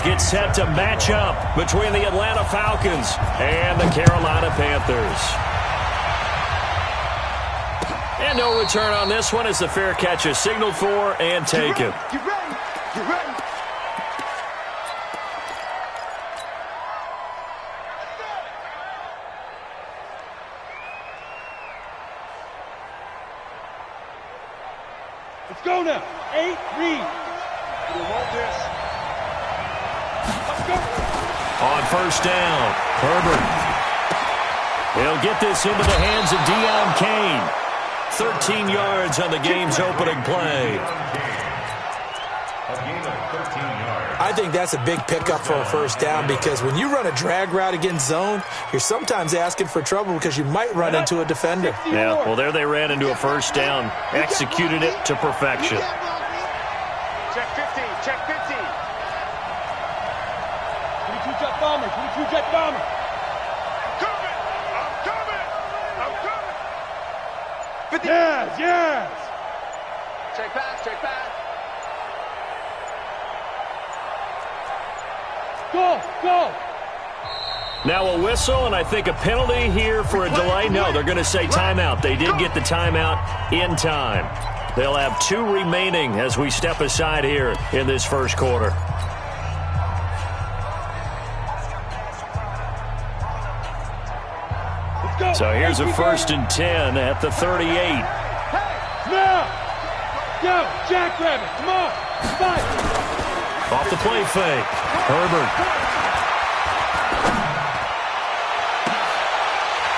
series get set to match up between the Atlanta Falcons and the Carolina Panthers. And no return on this one as the fair catch is signaled for and taken. Get ready. Get ready. Let's go now. 8, read. We want this. Let's go. On first down, Herbert. He'll get this into the hands of Deion Kane. 13 yards on the game's opening play. I think that's a big pickup for a first down because when you run a drag route against zone, you're sometimes asking for trouble because you might run into a defender. Yeah, well, there they ran into a first down, executed it to perfection. Check 15, check 15. 22 jet bomber, 22 jet bomber. I'm coming, I'm coming, I'm coming. 50. Yes, yes. Check back, check back. Go, go. Now a whistle, and I think a penalty here for a delay. No, they're going to say timeout. They did get the timeout in time. They'll have 2 remaining as we step aside here in this first quarter. So here's a 1st and 10 at the 38. Hey, now. Go, jackrabbit, come on. Fight. Off the play fake. Herbert.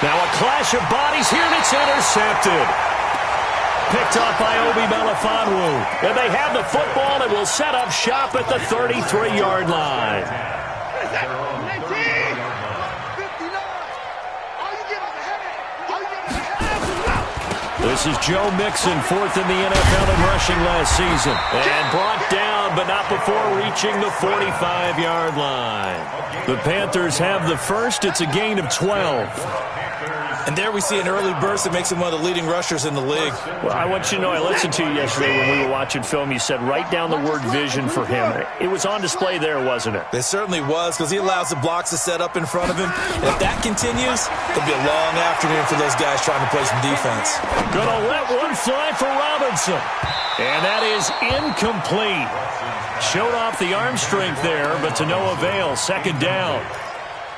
Now a clash of bodies here, and it's intercepted. Picked off by Obi Melifonwu. And they have the football and will set up shop at the 33-yard line. This is Joe Mixon, 4th in the NFL in rushing last season. And brought down, but not before reaching the 45-yard line. The Panthers have the first. It's a gain of 12. And there we see an early burst that makes him one of the leading rushers in the league. Well, I want you to know, I listened to you yesterday when we were watching film. You said write down the word vision for him. It was on display there, wasn't it? It certainly was, because he allows the blocks to set up in front of him. And if that continues, it'll be a long afternoon for those guys trying to play some defense. Gonna let one fly for Robinson. And that is incomplete. Showed off the arm strength there, but to no avail. 2nd down.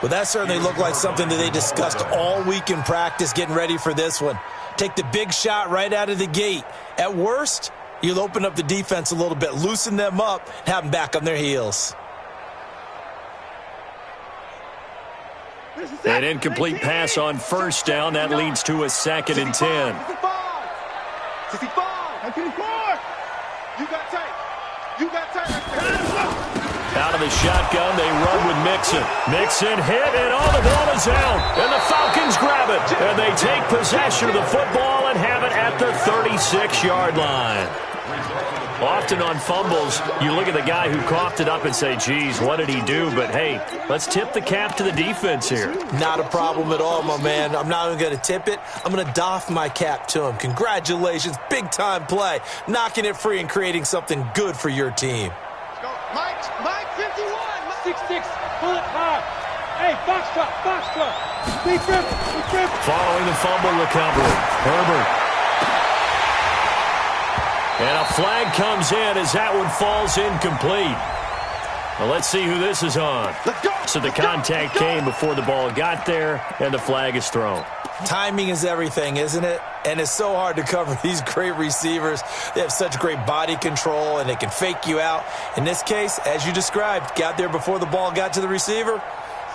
Well, that certainly looked like something that they discussed all week in practice getting ready for this one. Take the big shot right out of the gate. At worst, you'll open up the defense a little bit, loosen them up, and have them back on their heels. An incomplete pass on first down. That leads to a 2nd and 10. 65, 54. You got tight. You got tight. Out of the shotgun, they run with Mixon. Mixon hit, and all the ball is out. And the Falcons grab it. And they take possession of the football and have it at the 36-yard line. Often on fumbles, you look at the guy who coughed it up and say, geez, what did he do? But, hey, let's tip the cap to the defense here. Not a problem at all, my man. I'm not even going to tip it. I'm going to doff my cap to him. Congratulations. Big-time play. Knocking it free and creating something good for your team. Mike, 51. 6'6", pull it high. Hey, foxtrot. Big grip. Following the fumble recovery, Herbert. And a flag comes in as that one falls incomplete. Well, let's see who this is on. So the contact came before the ball got there, and the flag is thrown. Timing is everything, isn't it? And it's so hard to cover these great receivers. They have such great body control, and they can fake you out. In this case, as you described, got there before the ball got to the receiver.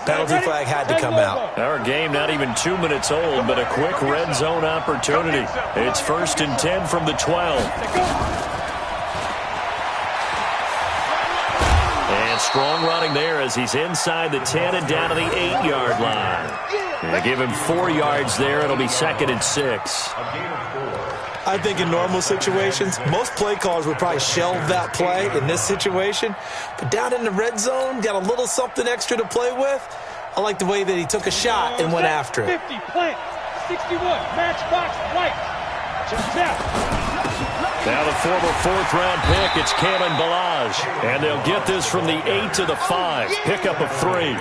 Penalty flag had to come out. Our game not even 2 minutes old, but a quick red zone opportunity. It's 1st and 10 from the 12. And strong running there as he's inside the 10 and down to the 8-yard line. They give him 4 yards there. It'll be 2nd and 6. I think in normal situations, most play callers would probably shelve that play in this situation. But down in the red zone, got a little something extra to play with. I like the way that he took a shot and went after it. 50, plant, 61, matchbox, white. Check out. Now the former fourth-round pick, it's Kalen Ballage. And they'll get this from the 8 to the 5. Pickup of 3.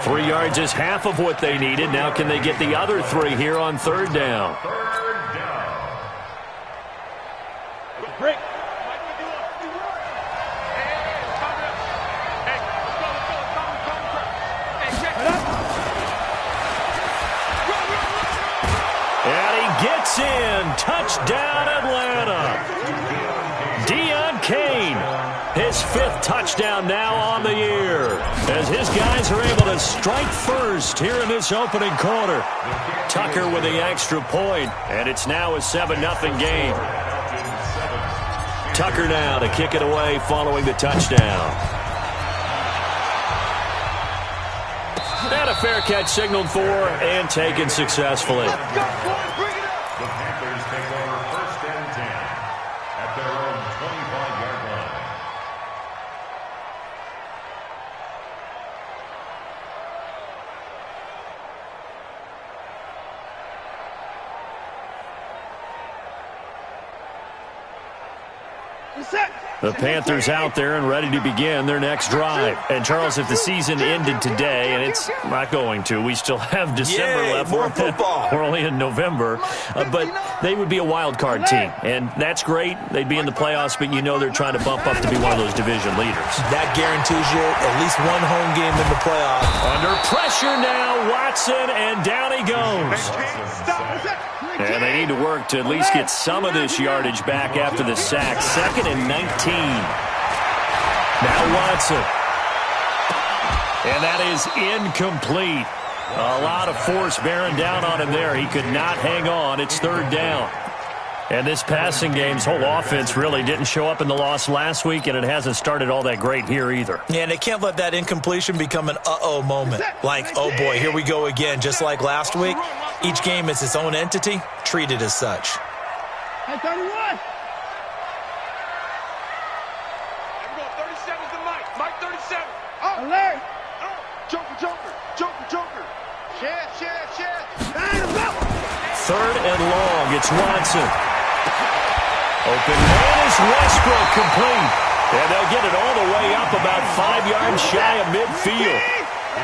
3 yards is half of what they needed. Now can they get the other 3 here on third down? Break. And he gets in. Touchdown, Atlanta. Deon Cain, his 5th touchdown now on the year, as his guys are able to strike first here in this opening quarter. Tucker with the extra point, and it's now a 7-0 game. Tucker now to kick it away following the touchdown. And a fair catch signaled for and taken successfully. The Panthers take over 1st and 10 at their own 25-yard line. The Panthers out there and ready to begin their next drive. And, Charles, if the season ended today, and it's not going to, we still have December left. More football. We're only in November. But they would be a wild card team. And that's great. They'd be in the playoffs, but you know they're trying to bump up to be one of those division leaders. That guarantees you at least one home game in the playoffs. Under pressure now, Watson, and down he goes. And they need to work to at least get some of this yardage back after the sack. 2nd and 19. Now Watson. And that is incomplete. A lot of force bearing down on him there. He could not hang on. It's 3rd down. And this passing game's whole offense really didn't show up in the loss last week, and it hasn't started all that great here either. Yeah, and they can't let that incompletion become an uh-oh moment. Like, oh boy, here we go again. Just like last week, each game is its own entity, treated as such. Hey, 31. Here we go. 37's the Mike. Mike 37. Oh, alert. Oh, Joker, Joker, Joker, Joker. Share. 3rd and long. It's Watson. Open man is Westbrook, complete. And they'll get it all the way up about 5 yards shy of midfield.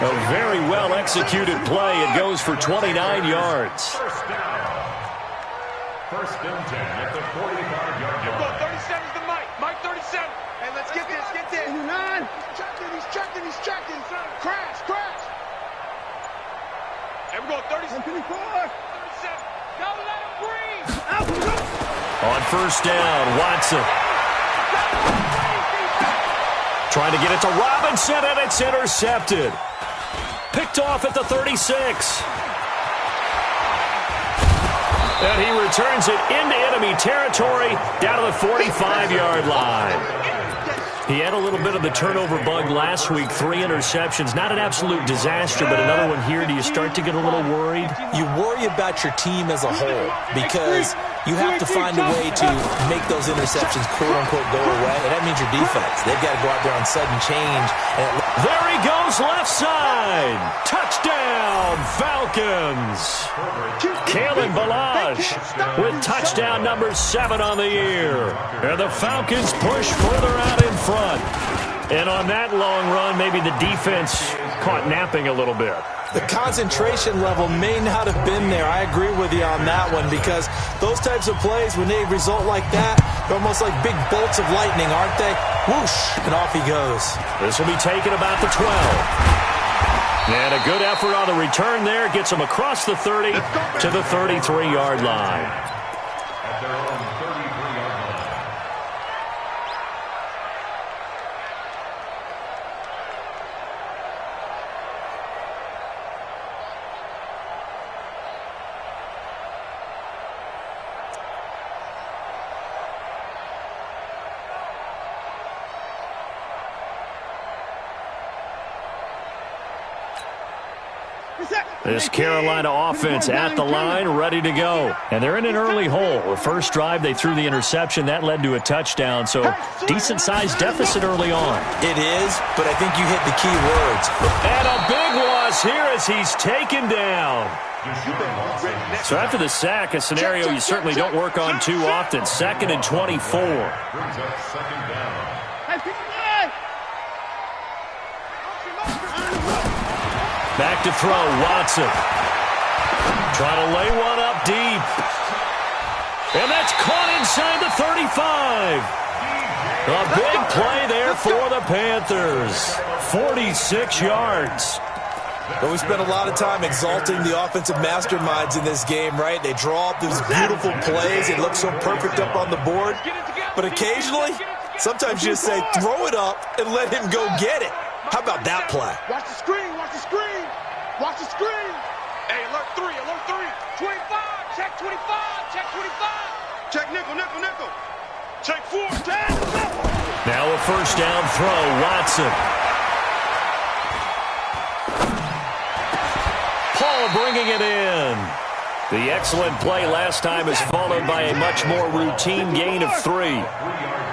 A very well-executed play. It goes for 29 yards. 1st down. 1st and 10 at the 45-yard line. 37's the Mike. Mike 37. Hey, let's get this. 9. He's checking. Crash. Here we go. 37. 37. Don't let him breathe. On 1st down, Watson. Trying to get it to Robinson, and it's intercepted. Picked off at the 36. And he returns it into enemy territory down to the 45-yard line. He had a little bit of the turnover bug last week, 3 interceptions. Not an absolute disaster, but another one here. Do you start to get a little worried? You worry about your team as a whole because you have to find a way to make those interceptions, quote-unquote, go away. And that means your defense. They've got to go out there on sudden change. There he goes, left side. Touchdown, Falcons. Kalen Ballage with touchdown number 7 on the year. And the Falcons push further out in front. And on that long run, maybe the defense caught napping a little bit. The concentration level may not have been there. I agree with you on that one because those types of plays, when they result like that, they're almost like big bolts of lightning, aren't they? Whoosh, and off he goes. This will be taken about the 12. And a good effort on the return there. Gets him across the 30 to the 33-yard line. At their own 33-yard line. This Carolina offense at the line, ready to go. And they're in an early hole. The first drive, they threw the interception. That led to a touchdown, so decent-sized deficit early on. It is, but I think you hit the key words. And a big loss here as he's taken down. So after the sack, a scenario you certainly don't work on too often. 2nd and 24. Brings up second down. Back to throw, Watson. Trying to lay one up deep. And that's caught inside the 35. A big play there for the Panthers. 46 yards. But we spent a lot of time exalting the offensive masterminds in this game, right? They draw up these beautiful plays. It looks so perfect up on the board. But occasionally, sometimes you just say, throw it up and let him go get it. How about that play? Watch the screen, watch the screen. Watch the screen. Hey, alert 3, alert 3. 25, check 25, check 25. Check nickel, nickel, nickel. Check 4, 10. Now a first down throw, Watson. Paul bringing it in. The excellent play last time is followed by a much more routine gain of 3.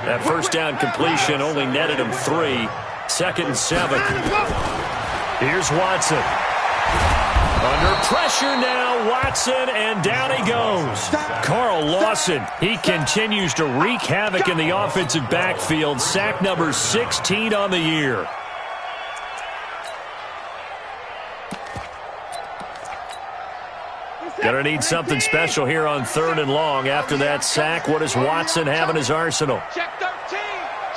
That first down completion only netted him 3. 2nd and 7. Here's Watson. Under pressure now, Watson, and down he goes. Carl Lawson, he continues to wreak havoc in the offensive backfield. Sack number 16 on the year. Gonna need something special here on 3rd and long. After that sack, what does Watson have in his arsenal? Check 13,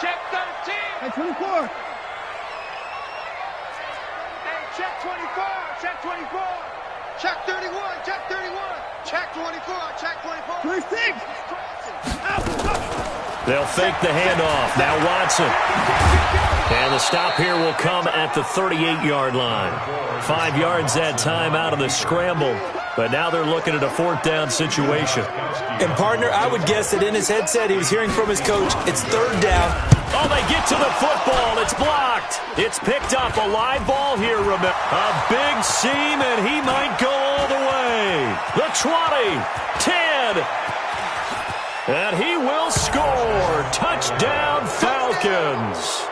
check 13. Hey, 24. Check 24, check 24. Check 31, check 31. Check 24, check 24. 26. They'll fake the handoff. Now Watson. And the stop here will come at the 38-yard line. 5 yards that time out of the scramble. But now they're looking at a 4th down situation. And, partner, I would guess that in his headset he was hearing from his coach, it's 3rd down. Oh, they get to the football. It's blocked. It's picked up. A live ball here, remember. A big seam, and he might go all the way. The 20, 10. And he will score. Touchdown, Falcons.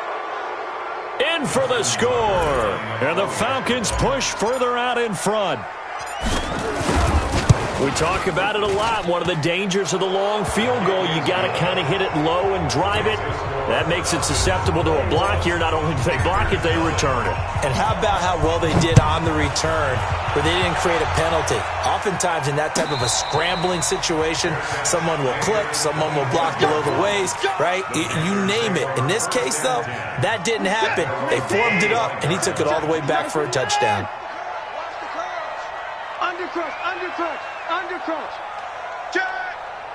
In for the score. And the Falcons push further out in front. We talk about it a lot. One of the dangers of the long field goal, you got to kind of hit it low and drive it. That makes it susceptible to a block here. Not only do they block it, they return it. And how about how well they did on the return, where they didn't create a penalty? Oftentimes in that type of a scrambling situation, someone will clip, someone will block below the waist, right? You name it. In this case, though, that didn't happen. They formed it up, and he took it all the way back for a touchdown. Undercrush, undercrush, undercrush. Check.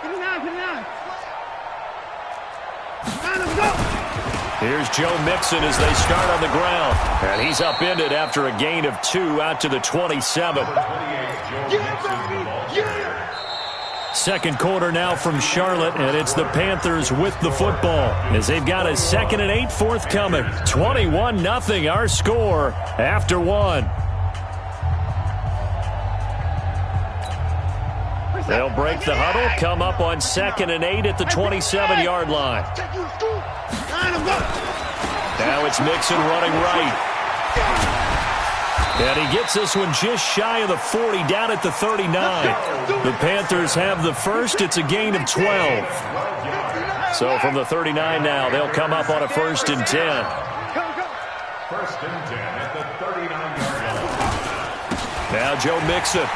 Put it down, put it down. Here's Joe Mixon as they start on the ground. And he's upended after a gain of 2 out to the 27. Second quarter now from Charlotte, and it's the Panthers with the football as they've got a 2nd and 8 forthcoming. 21-0 our score after 1. They'll break the huddle, come up on 2nd and 8 at the 27-yard line. Now it's Mixon running right. And he gets this one just shy of the 40, down at the 39. The Panthers have the first. It's a gain of 12. So from the 39 now, they'll come up on a 1st and 10. 1st and 10 at the 39-yard line. Now Joe Mixon.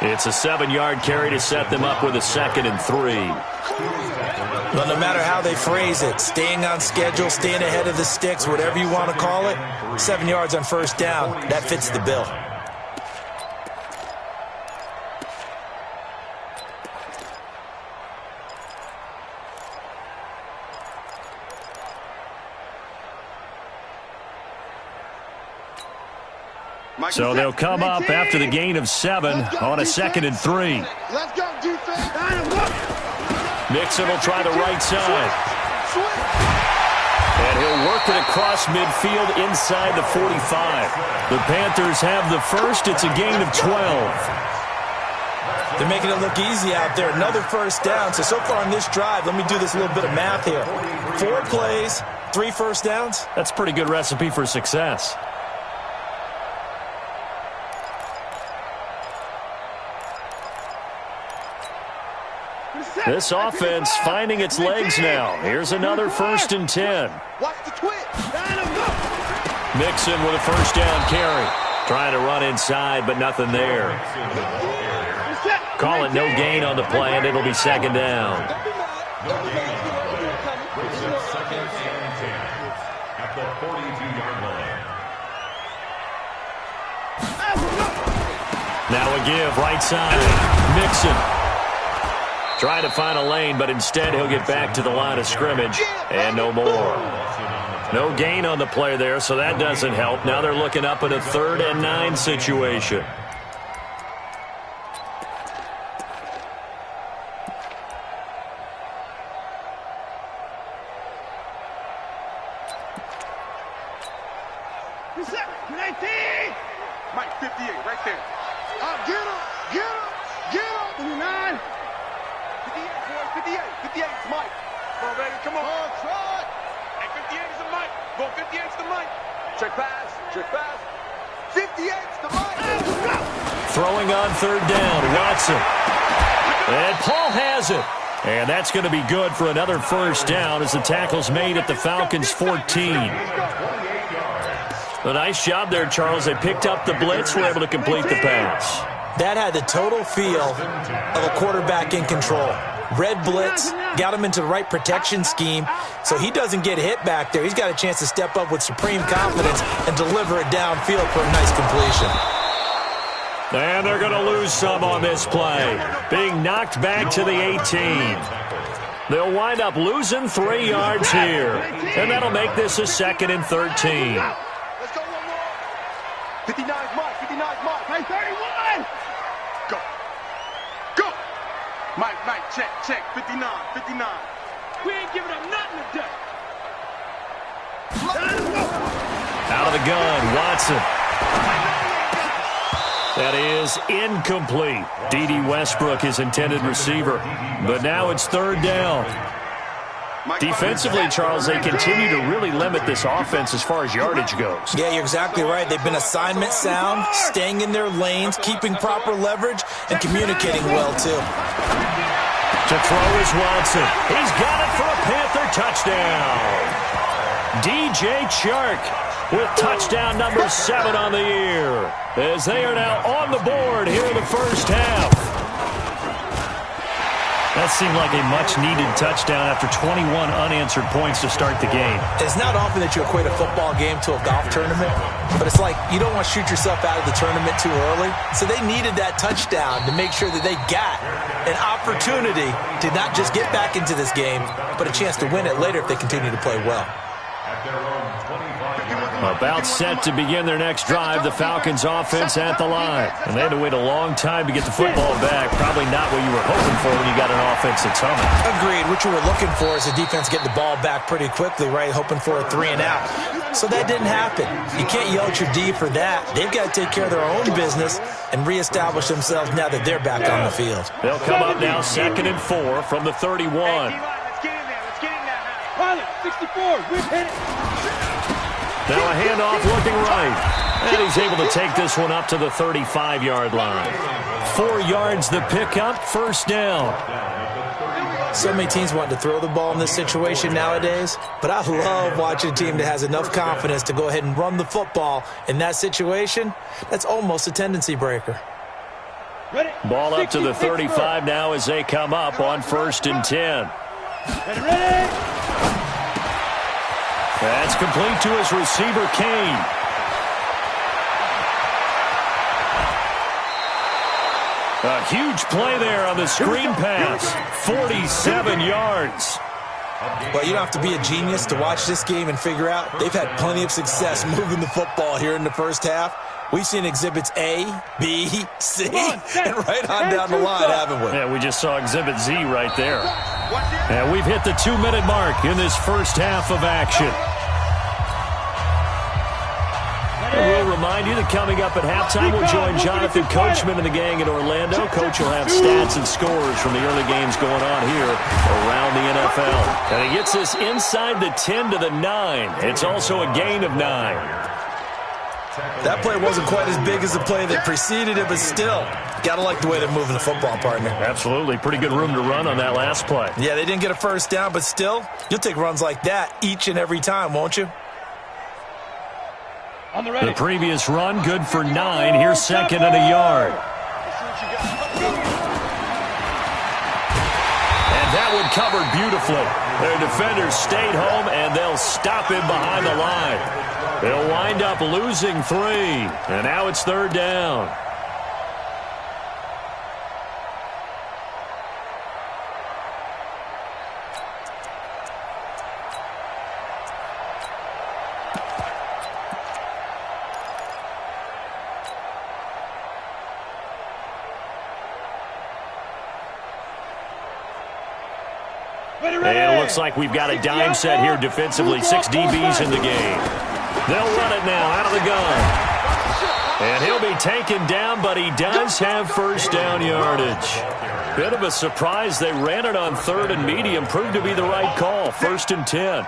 It's a 7-yard carry to set them up with a 2nd and 3. Well, no matter how they phrase it, staying on schedule, staying ahead of the sticks, whatever you want to call it, 7 yards on 1st down, that fits the bill. So they'll come up after the gain of 7 on a 2nd and 3. Let's go, defense. Mixon will try the right side. And He'll work it across midfield inside the 45. The Panthers have the first. It's a gain of 12. They're making it look easy out there. Another first down. So far on this drive, let me do this little bit of math here. 4 plays, 3 first downs. That's a pretty good recipe for success. This offense finding its legs now. Here's another 1st and 10. Watch the twitch. Mixon with a first down carry. Trying to run inside, but nothing there. Call it no gain on the play, and it'll be 2nd down. At the 42-yard line. Now a give, right side. Mixon. Trying to find a lane, but instead he'll get back to the line of scrimmage, and no more. No gain on the play there, so that doesn't help. Now they're looking up at a 3rd and 9 situation. Mike, 58, right there. Get him! Get him! Get him! 59. 58, boy, 58. 58 is Mike. Come on, baby, come on. Try. Hey, 58 is the Mike. Go, 58 is the Mike. Check pass. Check pass. 58 is the Mike. Throwing on 3rd down, Watson. And Paul has it. And that's going to be good for another first down as the tackle's made at the Falcons' 14. A nice job there, Charles. They picked up the blitz, were able to complete the pass. That had the total feel of a quarterback in control. Red blitz, got him into the right protection scheme, so he doesn't get hit back there. He's got a chance to step up with supreme confidence and deliver it downfield for a nice completion. And they're going to lose some on this play. Being knocked back to the 18. They'll wind up losing 3 yards here. And that'll make this a 2nd and 13. Let's go one more. 59 is Mike. 59 is Mike. Hey, 31. Go. Go. Mike, check. 59. 59. We ain't giving up nothing today. Out of the gun, Watson. That is incomplete. D.D. Westbrook, his intended receiver. But now it's 3rd down. Defensively, Charles, they continue to really limit this offense as far as yardage goes. Yeah, you're exactly right. They've been assignment sound, staying in their lanes, keeping proper leverage, and communicating well, too. To throw is Watson. He's got it for a Panther touchdown. DJ Chark with touchdown number 7 on the year, as they are now on the board here in the first half. That seemed like a much-needed touchdown after 21 unanswered points to start the game. It's not often that you equate a football game to a golf tournament, but it's like you don't want to shoot yourself out of the tournament too early. So they needed that touchdown to make sure that they got an opportunity to not just get back into this game, but a chance to win it later if they continue to play well. About set to begin their next drive, the Falcons offense at the line. And they had to wait a long time to get the football back. Probably not what you were hoping for when you got an offense that's humming. Agreed. What you were looking for is the defense getting the ball back pretty quickly, right? Hoping for a 3 and out. So that didn't happen. You can't yell at your D for that. They've got to take care of their own business and reestablish themselves now that they're back on the field. They'll come up now 2nd and 4 from the 31. Let's get in there. Let's get in there. Pilot, 64. We've hit it. Now a handoff looking right. And he's able to take this one up to the 35-yard line. 4 yards the pickup, first down. So many teams want to throw the ball in this situation nowadays, but I love watching a team that has enough confidence to go ahead and run the football in that situation. That's almost a tendency breaker. Ball up to the 35 now as they come up on 1st and 10. Ready? That's complete to his receiver, Kane. A huge play there on the screen pass. 47 yards. Well, you don't have to be a genius to watch this game and figure out they've had plenty of success moving the football here in the first half. We've seen exhibits A, B, C, and right on down the line, haven't we? Yeah, we just saw exhibit Z right there. And we've hit the 2-minute mark in this first half of action. remind you that coming up at halftime, we'll join Jonathan Coachman and the gang in Orlando. Coach will have stats and scores from the early games going on here around the NFL. And he gets this inside the 10 to the 9. It's also a gain of 9. That play wasn't quite as big as the play that preceded it, but still, got to like the way they're moving the football, partner. Absolutely. Pretty good room to run on that last play. Yeah, they didn't get a first down, but still, you'll take runs like that each and every time, won't you? The previous run, good for 9. Here's second and a yard. And that one covered beautifully. Their defenders stayed home, and they'll stop him behind the line. They'll wind up losing 3, and now it's third down. And it looks like we've got a dime set here defensively. 6 DBs in the game. They'll run it now out of the gun. And he'll be taken down, but he does have first down yardage. Bit of a surprise. They ran it on 3rd and medium. Proved to be the right call. 1st and 10.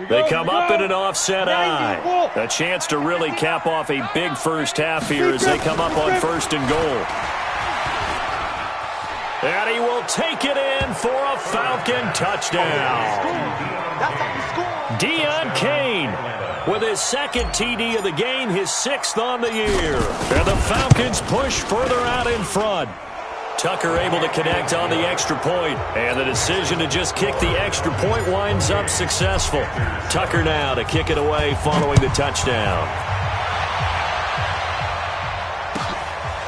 They come up in an offset eye. A chance to really cap off a big first half here as they come up on 1st and goal. And he will take it in for a Falcon touchdown. Deion Kane with his 2nd TD of the game, his 6th on the year. And the Falcons push further out in front. Tucker able to connect on the extra point, and the decision to just kick the extra point winds up successful. Tucker now to kick it away following the touchdown.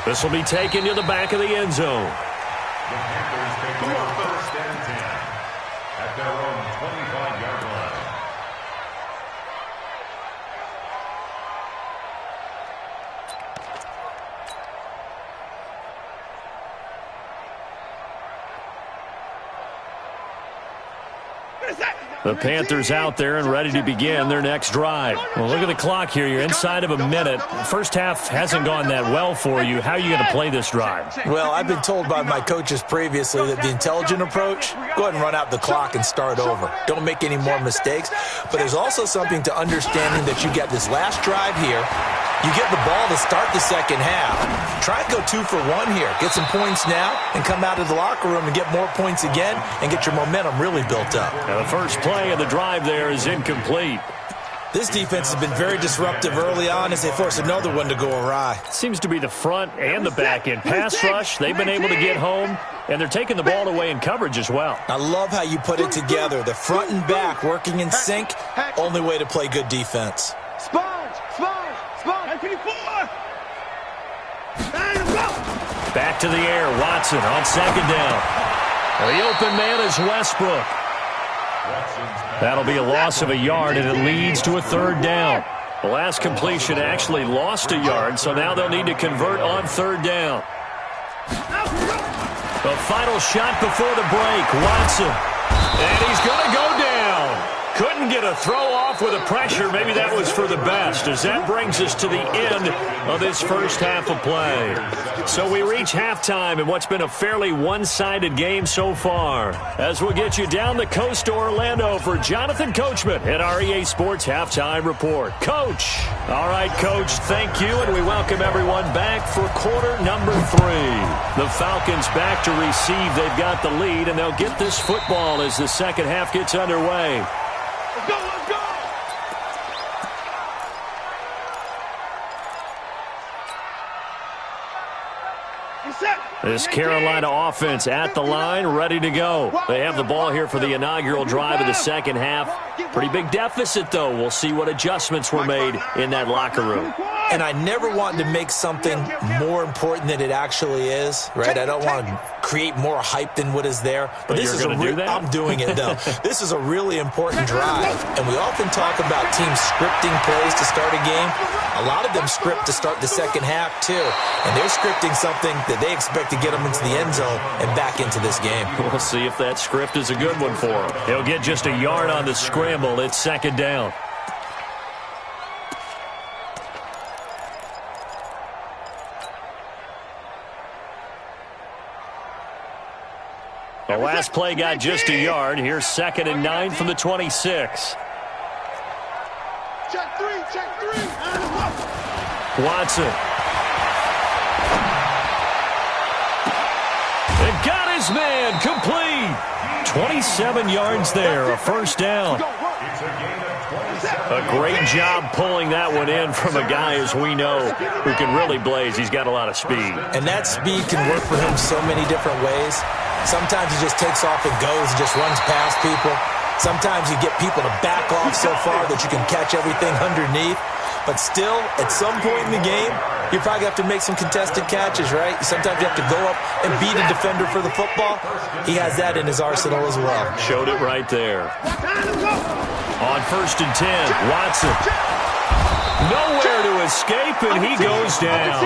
This will be taken to the back of the end zone. The Panthers take over 1st and 10 at their own 25-yard line. The Panthers out there and ready to begin their next drive. Well, look at the clock here. You're inside of a minute. First half hasn't gone that well for you. How are you going to play this drive? Well, I've been told by my coaches previously that the intelligent approach, go ahead and run out the clock and start over. Don't make any more mistakes. But there's also something to understanding that you get this last drive here. You get the ball to start the second half. Try and go 2 for 1 here. Get some points now and come out of the locker room and get more points again and get your momentum really built up. Now the first play of the drive there is incomplete. This defense has been very disruptive early on as they force another one to go awry. Seems to be the front and the back end. Pass rush, they've been able to get home, and they're taking the ball away in coverage as well. I love how you put it together. The front and back working in sync, only way to play good defense. Back to the air, Watson on 2nd down. The open man is Westbrook. That'll be a loss of a yard, and it leads to a 3rd down. The last completion actually lost a yard, so now they'll need to convert on 3rd down. The final shot before the break, Watson. And he's going to go down. Couldn't get a throw off with the pressure. Maybe that was for the best, as that brings us to the end of this first half of play. So we reach halftime in what's been a fairly one-sided game so far. As we'll get you down the coast to Orlando for Jonathan Coachman at our EA Sports Halftime Report. Coach. All right, Coach, thank you, and we welcome everyone back for quarter number 3. The Falcons back to receive. They've got the lead, and they'll get this football as the second half gets underway. Let's go, let's go! This Carolina offense at the line, ready to go. They have the ball here for the inaugural drive of the second half. Pretty big deficit, though. We'll see what adjustments were made in that locker room. and I never want to make something more important than it actually is, right? I don't want to create more hype than what is there. But this is I'm doing it, though. This is a really important drive, and we often talk about teams scripting plays to start a game. A lot of them script to start the second half, too, and they're scripting something that they expect to get them into the end zone and back into this game. We'll see if that script is a good one for him. He'll get just a yard on the scramble. It's second down. The last play got just a yard. Here's 2nd and 9 from the 26. Check three. Watson. It got his man complete. 27 yards there, a first down. A great job pulling that one in from a guy, as we know, who can really blaze. He's got a lot of speed. And that speed can work for him so many different ways. Sometimes he just takes off and goes and just runs past people. Sometimes you get people to back off so far that you can catch everything underneath. But still, at some point in the game, you probably have to make some contested catches, right? Sometimes you have to go up and beat a defender for the football. He has that in his arsenal as well. Showed it right there. On 1st and 10, Watson. Nowhere to escape, and he goes down.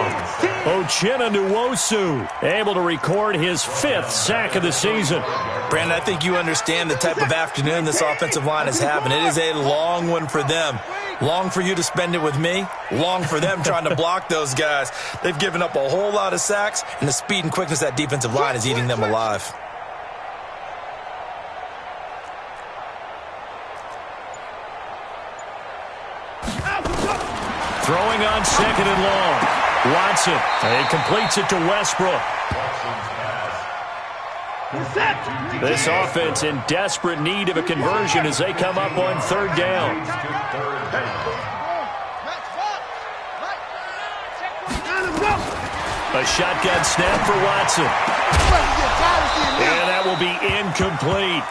Uchenna Nwosu able to record his 5th sack of the season. Brandon, I think you understand the type of afternoon this offensive line is having. It is a long one for them. Long for you to spend it with me. Long for them trying to block those guys. They've given up a whole lot of sacks, and the speed and quickness of that defensive line is eating them alive. Throwing on 2nd and long. Watson. He completes it to Westbrook. This offense in desperate need of a conversion as they come up on 3rd down. A shotgun snap for Watson. And that will be incomplete.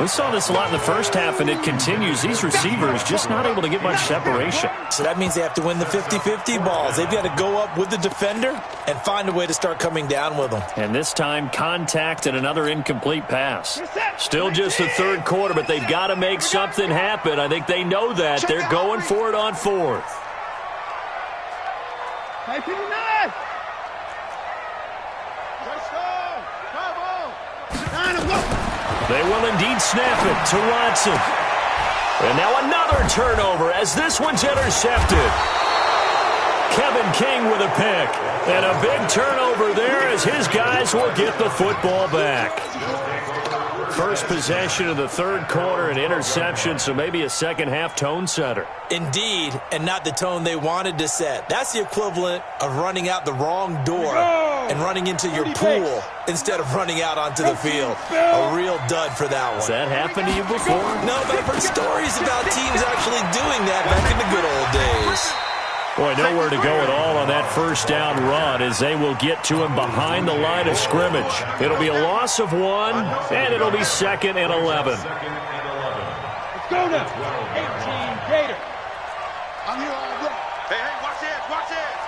We saw this a lot in the first half, and it continues. These receivers just not able to get much separation. So that means they have to win the 50-50 balls. They've got to go up with the defender and find a way to start coming down with them. And this time, contact and another incomplete pass. Still just the 3rd quarter, but they've got to make something happen. I think they know that. They're going for it on 4th. They will indeed snap it to Watson. And now another turnover as this one's intercepted. Kevin King with a pick. And a big turnover there as his guys will get the football back. First possession of the 3rd quarter, an interception, so maybe a second-half tone setter. Indeed, and not the tone they wanted to set. That's the equivalent of running out the wrong door and running into your pool instead of running out onto the field. A real dud for that one. Has that happened to you before? No, but I've heard stories about teams actually doing that back in the good old days. Boy, nowhere to go at all on that first down run as they will get to him behind the line of scrimmage. It'll be a loss of 1, and it'll be 2nd and 11. Let's go now. 18 Gator. I'm here all day. Hey, watch this, watch this.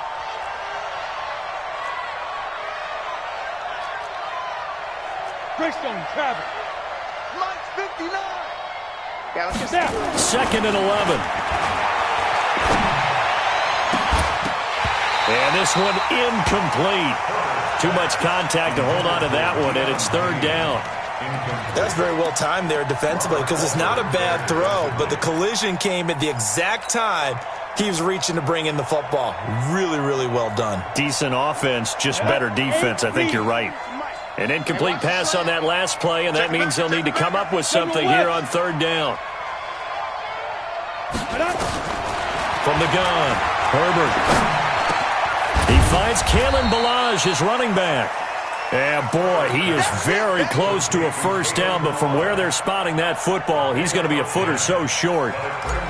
Greystone travel. Mike's 59. Yeah, let's get that. 2nd and 11. And this one incomplete. Too much contact to hold on to that one, and it's 3rd down. That's very well timed there defensively because it's not a bad throw, but the collision came at the exact time he was reaching to bring in the football. Really, really well done. Decent offense, just better defense. I think you're right. An incomplete pass on that last play, and that means they'll need to come up with something here on 3rd down. From the gun, Herbert. He finds Kalen Ballage, his running back. And, boy, he is very close to a first down, but from where they're spotting that football, he's going to be a foot or so short.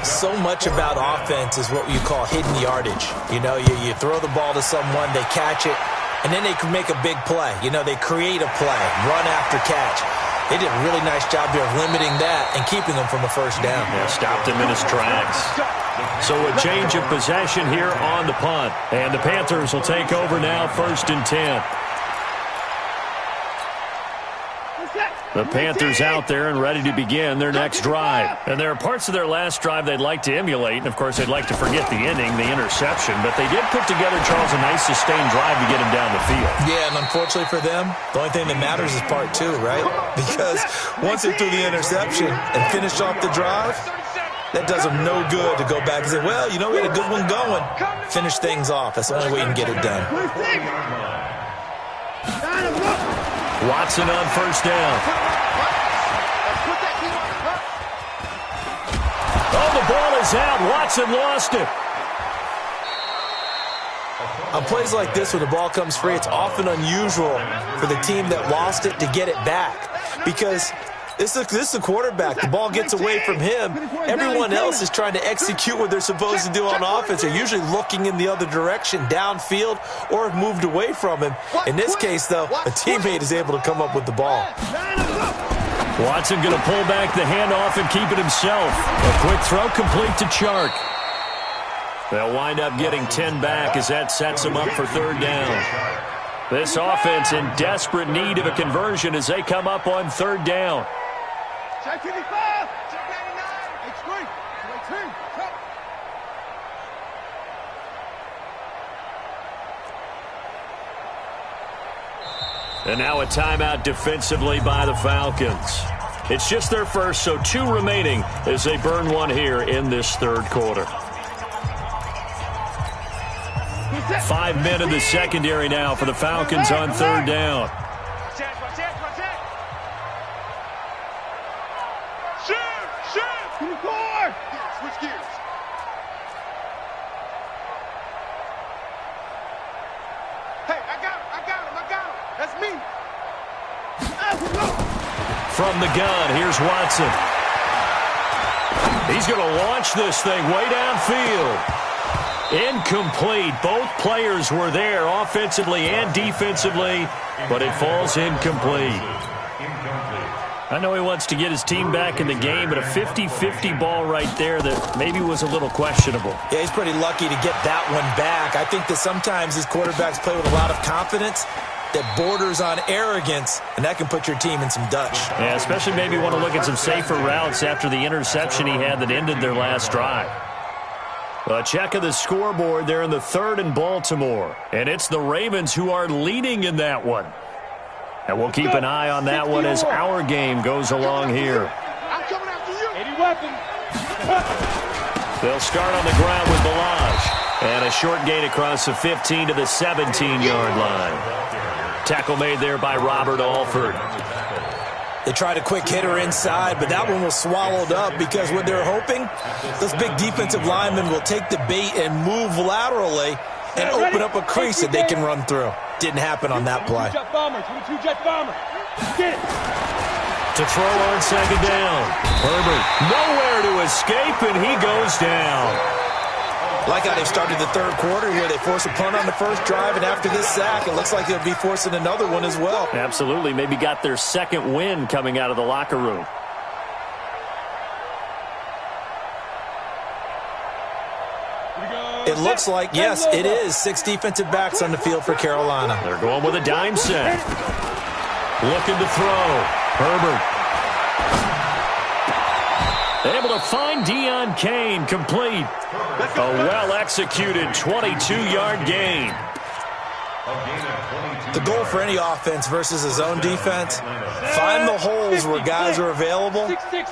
So much about offense is what you call hidden yardage. You know, you throw the ball to someone, they catch it, and then they can make a big play. You know, they create a play, run after catch. They did a really nice job there of limiting that and keeping them from a first down. Yeah, stopped him in his tracks. So a change of possession here on the punt. And the Panthers will take over now, 1st and 10. The Panthers out there and ready to begin their next drive. And there are parts of their last drive they'd like to emulate. And, of course, they'd like to forget the ending, the interception. But they did put together, Charles, a nice sustained drive to get him down the field. Yeah, and unfortunately for them, the only thing that matters is part 2, right? Because once they threw the interception and finished off the drive, that does them no good to go back and say, well, you know, we had a good one going. Finish things off. That's the only way you can get it done. Watson on 1st down. Oh, the ball is out. Watson lost it. On plays like this, when the ball comes free, it's often unusual for the team that lost it to get it back. Because this is a quarterback. The ball gets away from him. Everyone else is trying to execute what they're supposed to do on offense. They're usually looking in the other direction, downfield, or have moved away from him. In this case, though, a teammate is able to come up with the ball. Watson going to pull back the handoff and keep it himself. A quick throw complete to Chark. They'll wind up getting 10 back as that sets them up for 3rd down. This offense in desperate need of a conversion as they come up on 3rd down. Check 55. Check 89. H3. And now a timeout defensively by the Falcons. It's just their first, so 2 remaining as they burn one here in this 3rd quarter. 5 men in the secondary now for the Falcons on 3rd down. Switch gears. Hey, I got him. That's me. From the gun, here's Watson. He's going to launch this thing way downfield. Incomplete. Both players were there offensively and defensively, but it falls incomplete. I know he wants to get his team back in the game, but a 50-50 ball right there that maybe was a little questionable. Yeah, he's pretty lucky to get that one back. I think that sometimes these quarterbacks play with a lot of confidence that borders on arrogance, and that can put your team in some Dutch. Yeah, especially maybe want to look at some safer routes after the interception he had that ended their last drive. A check of the scoreboard there in the 3rd and Baltimore, and it's the Ravens who are leading in that one. And we'll keep an eye on that one as our game goes along here. I'm coming after you. 80 weapon. They'll start on the ground with Balaj. And a short gain across the 15 to the 17-yard line. Tackle made there by Robert Alford. They tried a quick hitter inside, but that one was swallowed up because what they're hoping, those big defensive linemen will take the bait and move laterally and open up a crease that they can run through. Didn't happen on that play. 22 jet bomber. Get it. To throw on 2nd down. Herbert nowhere to escape, and he goes down. Like how they started the 3rd quarter here. They forced a punt on the first drive, and after this sack, it looks like they'll be forcing another one as well. Absolutely. Maybe got their 2nd win coming out of the locker room. It looks like, yes, it is 6 defensive backs on the field for Carolina. They're going with a dime set. Looking to throw. Herbert. Able to find Deion Kane, complete. A well-executed 22-yard gain. The goal for any offense versus a zone defense, find the holes where guys are available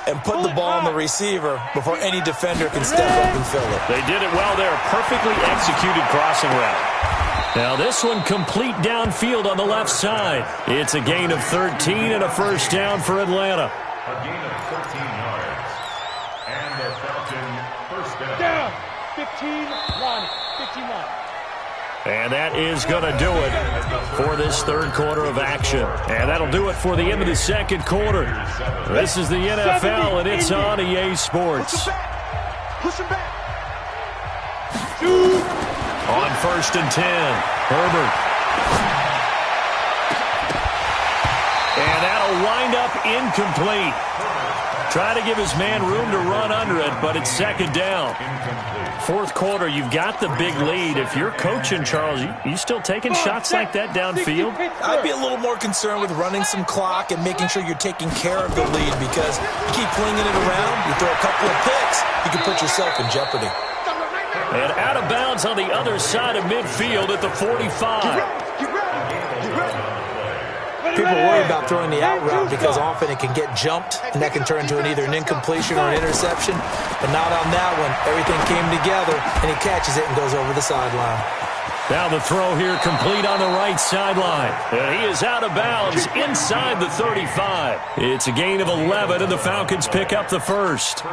and put the ball on the receiver before any defender can step up and fill it. They did it well there. Perfectly executed crossing route. Now this one complete downfield on the left side. It's a gain of 13 and a first down for Atlanta. A gain of 13 yards. And the Falcon first down. Down. 15 line. 15 line. And that is going to do it for this 3rd quarter of action. And that'll do it for the end of the 2nd quarter. This is the NFL, and it's on EA Sports. Push him back. On 1st and 10, Herbert. And that'll wind up incomplete. Try to give his man room to run under it, but it's second down. Fourth quarter, you've got the big lead. If you're coaching, Charles, you still taking shots like that downfield? I'd be a little more concerned with running some clock and making sure you're taking care of the lead, because you keep flinging it around, you throw a couple of picks, you can put yourself in jeopardy. And out of bounds on the other side of midfield at the 45. People worry about throwing the out route because often it can get jumped, and that can turn into either an incompletion or an interception. But not on that one. Everything came together, and he catches it and goes over the sideline. Now the throw here complete on the right sideline. And he is out of bounds inside the 35. It's a gain of 11, and the Falcons pick up the first.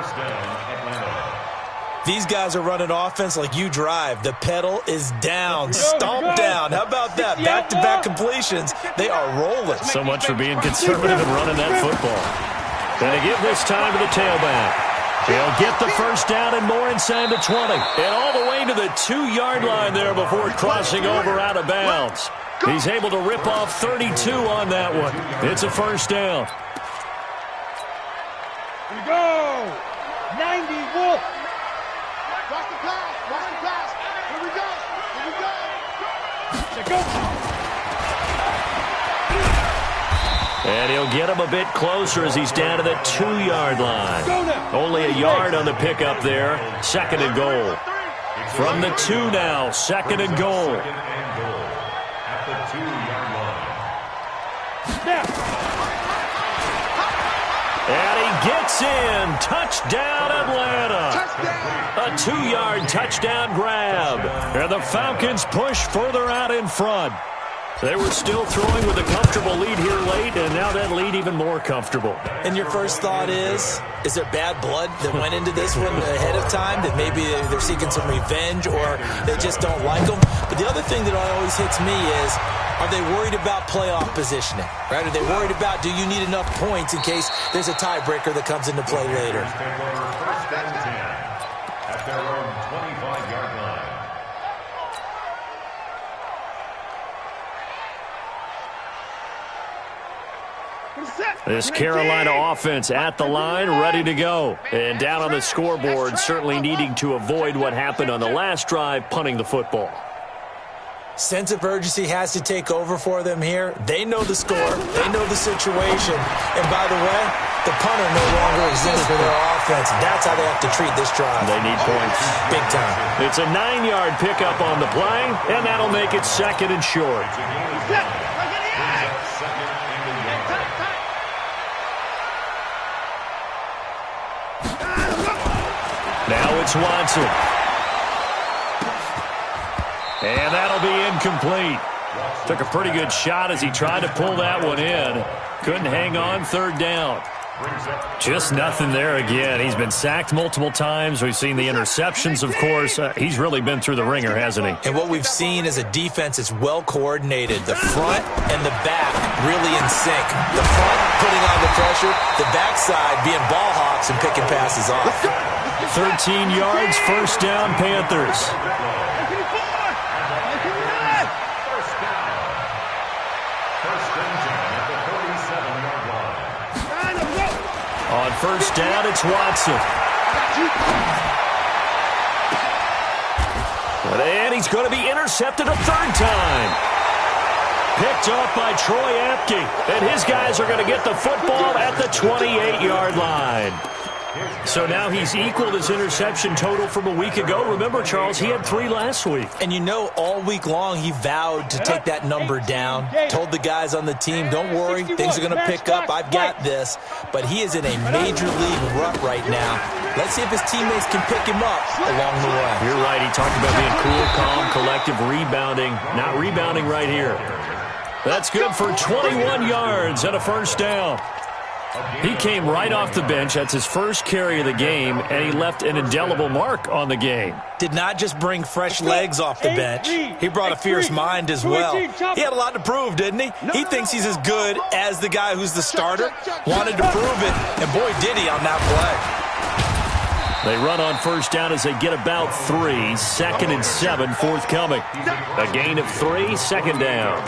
These guys are running offense like you drive. The pedal is down, stomp down. How about that? Back-to-back completions. They are rolling. So much for being conservative and running that football. Gonna give this time to the tailback. He'll get the first down and more inside the 20. And all the way to the 2-yard line there before crossing over out of bounds. He's able to rip off 32 on that one. It's a first down. Here we go. 90 Wolf. Watch the pass. Watch the pass. Here we go. Here we go. Let's go. And he'll get him a bit closer as he's down to the 2-yard line. Only a yard on the pickup there. Second and goal. From the 2 now, second and goal. At the 2-yard line. Snap. And he gets in. Touchdown, Atlanta. A 2-yard touchdown grab. And the Falcons push further out in front. They were still throwing with a comfortable lead here late, and now that lead even more comfortable. And your first thought is there bad blood that went into this one ahead of time, that maybe they're seeking some revenge or they just don't like them? But the other thing that always hits me is, are they worried about playoff positioning? Right? Are they worried about, do you need enough points in case there's a tiebreaker that comes into play later? First and 10 at their own 25-yard line. This Carolina offense at the line, ready to go. And down on the scoreboard, certainly needing to avoid what happened on the last drive, punting the football. Sense of urgency has to take over for them here. They know the score. They know the situation. And by the way, the punter no longer exists for their offense. That's how they have to treat this drive. They need points. Big time. It's a 9-yard pickup on the play, and that'll make it second and short. Now it's Watson. And that'll be incomplete. Took a pretty good shot as he tried to pull that one in. Couldn't hang on, third down. Just nothing there again. He's been sacked multiple times. We've seen the interceptions, of course. He's really been through the ringer, hasn't he? And what we've seen is a defense that's well coordinated. The front and the back really in sync. The front putting on the pressure, the backside being ball hawks and picking passes off. 13 yards, first down, Panthers. On first down, it's Watson. And he's going to be intercepted a third time. Picked off by Troy Apke. And his guys are going to get the football at the 28-yard line. So now he's equaled his interception total from a week ago. Remember, Charles, he had 3 last week. And you know, all week long he vowed to take that number down. Told the guys on the team, don't worry, things are going to pick up. I've got this. But he is in a major league rut right now. Let's see if his teammates can pick him up along the way. You're right. He talked about being cool, calm, collective, rebounding. Not rebounding right here. That's good for 21 yards and a first down. He came right off the bench. That's his first carry of the game, and he left an indelible mark on the game. Did not just bring fresh legs off the bench. He brought a fierce mind as well. He had a lot to prove, didn't he? He thinks he's as good as the guy who's the starter. Wanted to prove it, and boy, did he on that play. They run on first down as they get about 3. Second and 7 forthcoming. A gain of 3, second down.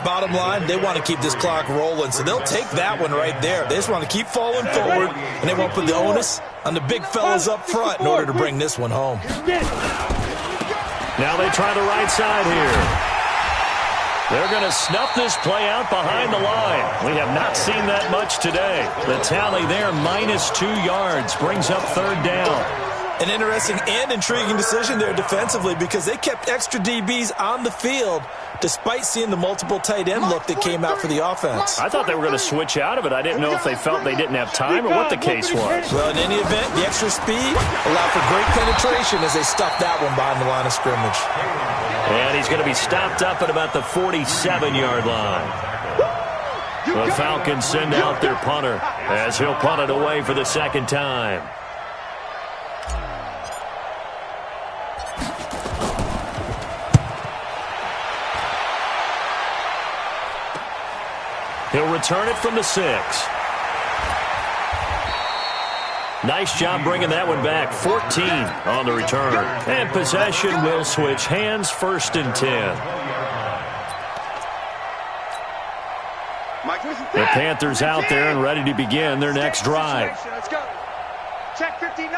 Bottom line, they want to keep this clock rolling, so they'll take that one right there. They just want to keep falling forward, and they won't put the onus on the big fellas up front in order to bring this one home. Now they try the right side here. They're going to snuff this play out behind the line. We have not seen that much today. The tally there, -2 yards, brings up 3rd down. An interesting and intriguing decision there defensively because they kept extra DBs on the field despite seeing the multiple tight end look that came out for the offense. I thought they were going to switch out of it. I didn't know if they felt they didn't have time or what the case was. Well, in any event, the extra speed allowed for great penetration as they stuffed that one behind the line of scrimmage. And he's going to be stopped up at about the 47-yard line. The Falcons send out their punter as he'll punt it away for the 2nd time. He'll return it from the 6. Nice job bringing that one back. 14 on the return. And possession will switch hands, 1st and 10. The Panthers out there and ready to begin their next drive. Let's go. Check 59.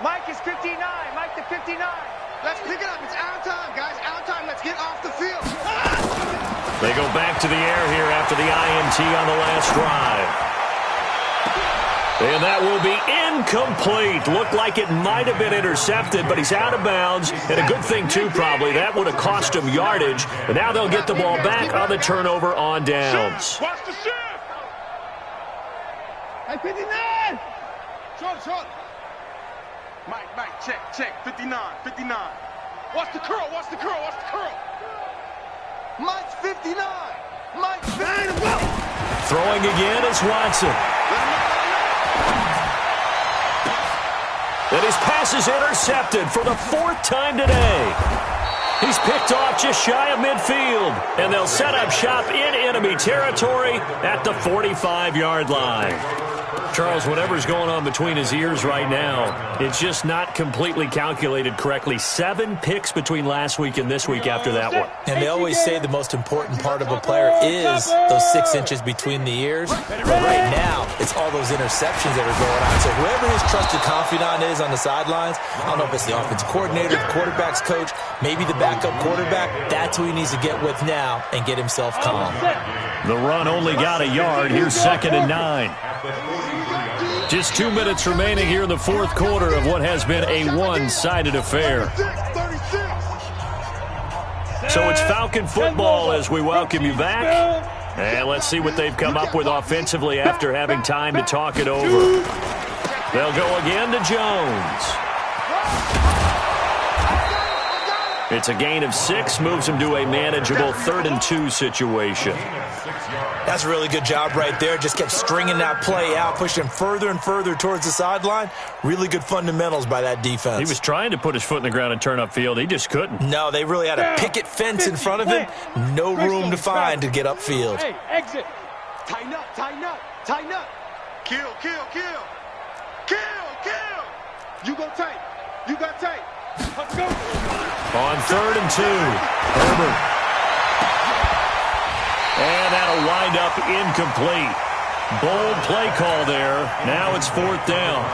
Mike is 59. Mike to 59. Let's pick it up. It's our time, guys. Our time. Let's get off the field. They go back to the air here after the INT on the last drive. And that will be incomplete. Looked like it might have been intercepted, but he's out of bounds. And a good thing, too, probably. That would have cost him yardage. And now they'll get the ball back on the turnover on downs. Watch the shift. Hey, 59. Short. Mike, check. 59. Watch the curl. Mike's 59. Mike's 59. Throwing again is Watson. And his pass is intercepted for the 4th time today. He's picked off just shy of midfield. And they'll set up shop in enemy territory at the 45-yard line. Charles, whatever's going on between his ears right now, it's just not completely calculated correctly. 7 picks between last week and this week after that one. And they always say the most important part of a player is those 6 inches between the ears. But right now, it's all those interceptions that are going on. So whoever his trusted confidant is on the sidelines, I don't know if it's the offensive coordinator, the quarterback's coach, maybe the backup quarterback, that's who he needs to get with now and get himself calm. The run only got a yard. Here's 2nd and 9. Just 2 minutes remaining here in the 4th quarter of what has been a one-sided affair. So it's Falcon football as we welcome you back. And let's see what they've come up with offensively after having time to talk it over. They'll go again to Jones. It's a gain of 6, moves him to a manageable 3rd and 2 situation. That's a really good job right there. Just kept stringing that play out, pushing further and further towards the sideline. Really good fundamentals by that defense. He was trying to put his foot in the ground and turn upfield. He just couldn't. No, they really had a picket fence in front of him. No room to find to get upfield. Hey, exit. Tighten up. Kill. You go tight. Let's go. On 3rd and 2, Herbert. And that'll wind up incomplete. Bold play call there. Now it's 4th down.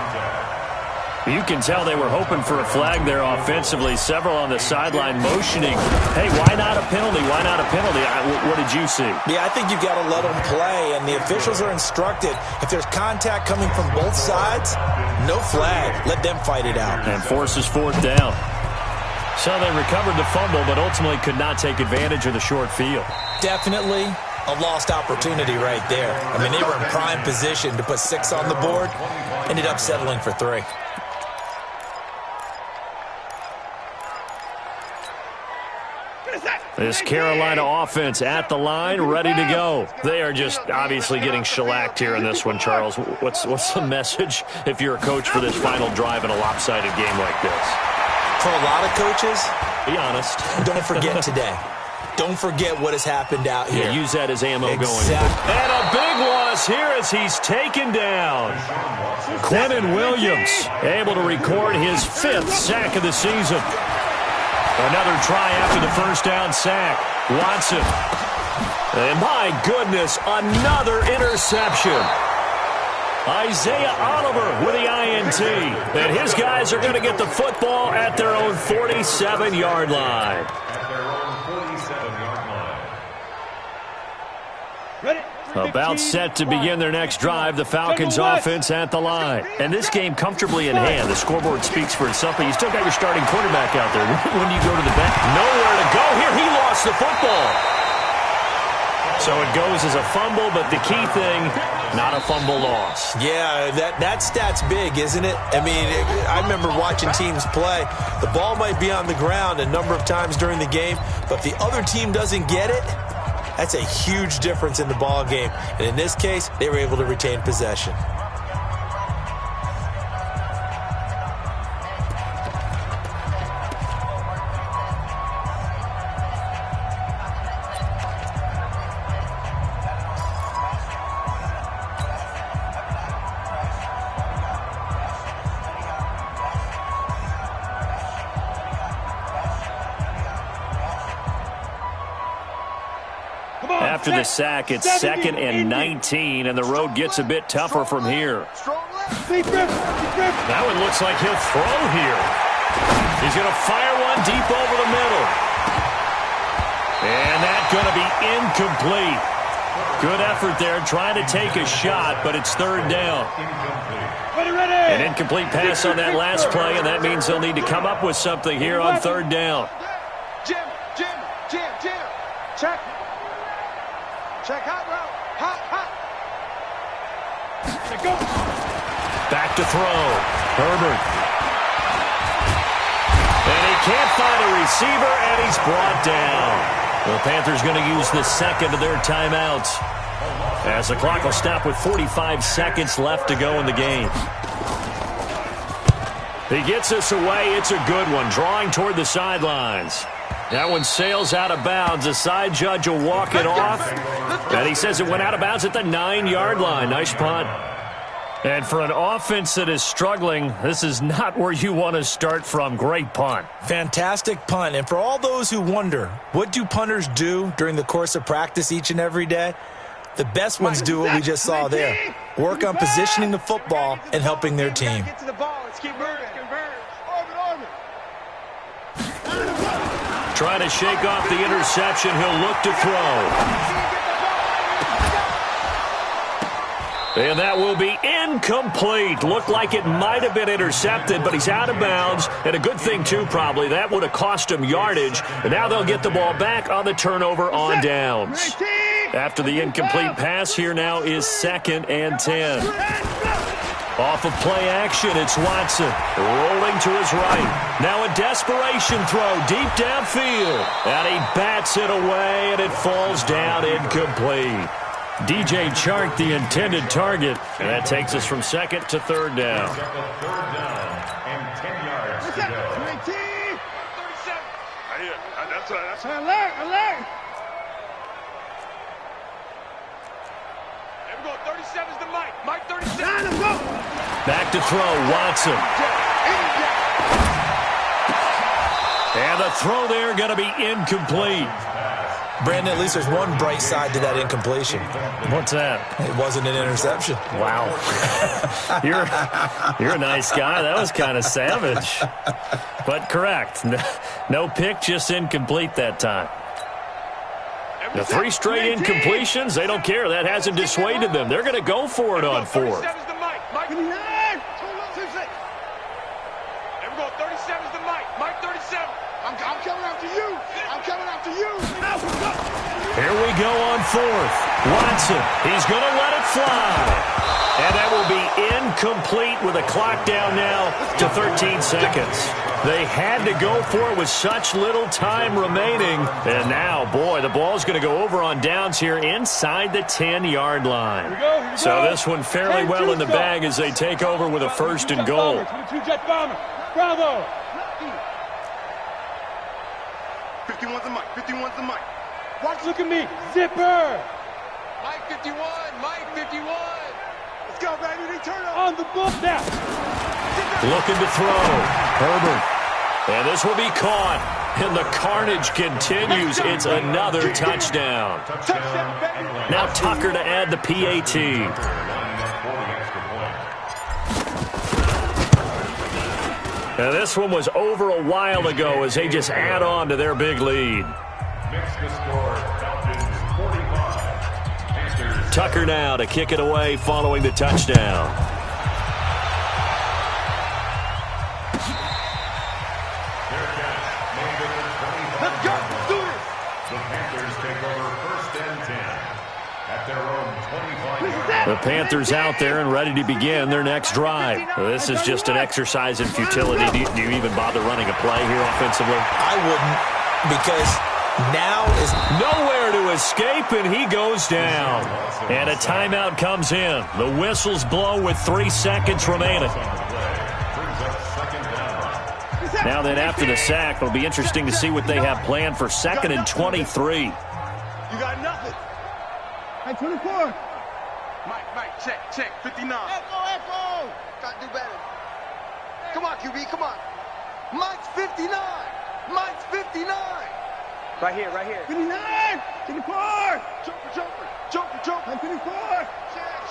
You can tell they were hoping for a flag there offensively. Several on the sideline motioning. Hey, why not a penalty? What did you see? Yeah, I think you've got to let them play, and the officials are instructed. If there's contact coming from both sides, no flag. Let them fight it out. And forces 4th down. So they recovered the fumble, but ultimately could not take advantage of the short field. Definitely a lost opportunity right there. I mean, they were in prime position to put 6 on the board. Ended up settling for 3. This Carolina offense at the line, ready to go. They are just obviously getting shellacked here in this one, Charles. What's the message if you're a coach for this final drive in a lopsided game like this? For a lot of coaches, be honest. Don't forget today. Don't forget what has happened out here. Yeah, use that as ammo going. And a big loss here as he's taken down. Quentin Williams able to record his 5th sack of the season. Another try after the first down sack. Watson And my goodness, another interception. Isaiah Oliver with the INT. And his guys are going to get the football at their own 47-yard line. At their own 47-yard line. Ready? About set to begin their next drive, the Falcons offense at the line. And this game comfortably in hand. The scoreboard speaks for itself, but you still got your starting quarterback out there. When you go to the bench, nowhere to go here. He lost the football. So it goes as a fumble, but the key thing, not a fumble loss. Yeah, that stat's big, isn't it? I mean, I remember watching teams play. The ball might be on the ground a number of times during the game, but if the other team doesn't get it, that's a huge difference in the ball game. And in this case, they were able to retain possession. After the sack, it's 2nd and 19, and the road gets a bit tougher from here. That one looks like he'll throw here. He's going to fire one deep over the middle. And that's going to be incomplete. Good effort there, trying to take a shot, but it's 3rd down. An incomplete pass on that last play, and that means they'll need to come up with something here on 3rd down. Jim. Check. Check, hot route. Hot. Go. Back to throw. Herbert. And he can't find a receiver, and he's brought down. The Panthers going to use the second of their timeouts, as the clock will stop with 45 seconds left to go in the game. He gets us away. It's a good one, drawing toward the sidelines. That one sails out of bounds. The side judge will walk it off. And he says it went out of bounds at the 9-yard line. Nice punt. And for an offense that is struggling, this is not where you want to start from. Great punt. Fantastic punt. And for all those who wonder, what do punters do during the course of practice each and every day? The best ones do what we just saw there. Work on positioning the football and helping their team. Get to the ball. Let's keep moving. Trying to shake off the interception. He'll look to throw. And that will be incomplete. Looked like it might have been intercepted, but he's out of bounds. And a good thing, too, probably. That would have cost him yardage. And now they'll get the ball back on the turnover on downs. After the incomplete pass, here now is 2nd and 10. Off of play action, it's Watson rolling to his right. Now a desperation throw deep downfield. And he bats it away, and it falls down incomplete. DJ Chark, the intended target. And that takes us from 2nd to 3rd down. 3rd down and 10 yards to go. 37. That's alert. There we go. 37's the Mike. Mike 37. Back to throw, Watson. And the throw there going to be incomplete. Brandon, at least there's one bright side to that incompletion. What's that? It wasn't an interception. Wow. You're a nice guy. That was kind of savage. But correct. No pick, just incomplete that time. The 3 straight incompletions, they don't care. That hasn't dissuaded them. They're going to go for it on 4th. 37's the Mike. Mike 39. There we go. 37's the Mike. Mike 37. I'm coming after you. Here we go on 4th. Watson, he's going to let it fly. And that will be incomplete with a clock down now to 13 seconds. They had to go for it with such little time remaining. And now, boy, the ball's going to go over on downs here inside the 10-yard line. Here we go. So this one fairly well in the bag as they take over with a 1st and goal. Bravo. 51's the Mike. 51's the Mike. Watch, look at me. Zipper. Mike 51. Mike 51. Let's go, baby. They turn on the ball now. Looking to throw. Herbert. And this will be caught. And the carnage continues. It's another touchdown. Now Tucker to add the PAT. Now this one was over a while ago as they just add on to their big lead. Tucker now to kick it away following the touchdown. The Panthers out there and ready to begin their next drive. This is just an exercise in futility. Do you even bother running a play here offensively? I wouldn't, because now is nowhere to escape, and he goes down. And a timeout comes in. The whistles blow with 3 seconds remaining. Now then, after the sack, it'll be interesting to see what they have planned for 2nd and 23. You got nothing. Hey, 24. Mike, check, 59. Echo. Gotta do better. Come on, QB, come on. Mike's 59. Mike's 59. Right here. 59. 24. Jumper. 24.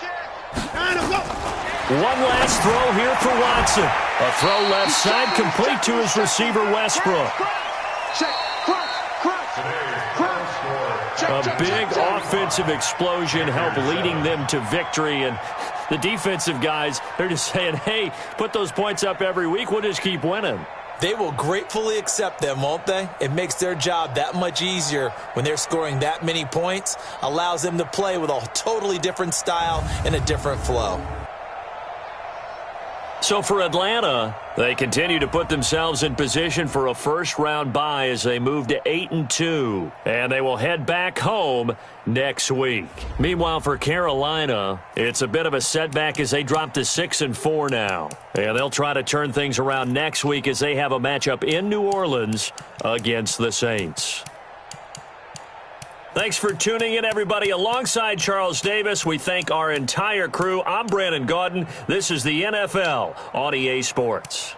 Check. Let's go. One last throw here for Watson. A throw left side complete to his receiver, Westbrook. Check. A big offensive explosion helped leading them to victory. And the defensive guys, they're just saying, hey, put those points up every week. We'll just keep winning. They will gratefully accept them, won't they? It makes their job that much easier when they're scoring that many points. Allows them to play with a totally different style and a different flow. So for Atlanta, they continue to put themselves in position for a first-round bye as they move to 8-2. And they will head back home next week. Meanwhile, for Carolina, it's a bit of a setback as they drop to 6-4 now. And they'll try to turn things around next week as they have a matchup in New Orleans against the Saints. Thanks for tuning in, everybody. Alongside Charles Davis, we thank our entire crew. I'm Brandon Gaudin. This is the NFL on EA Sports.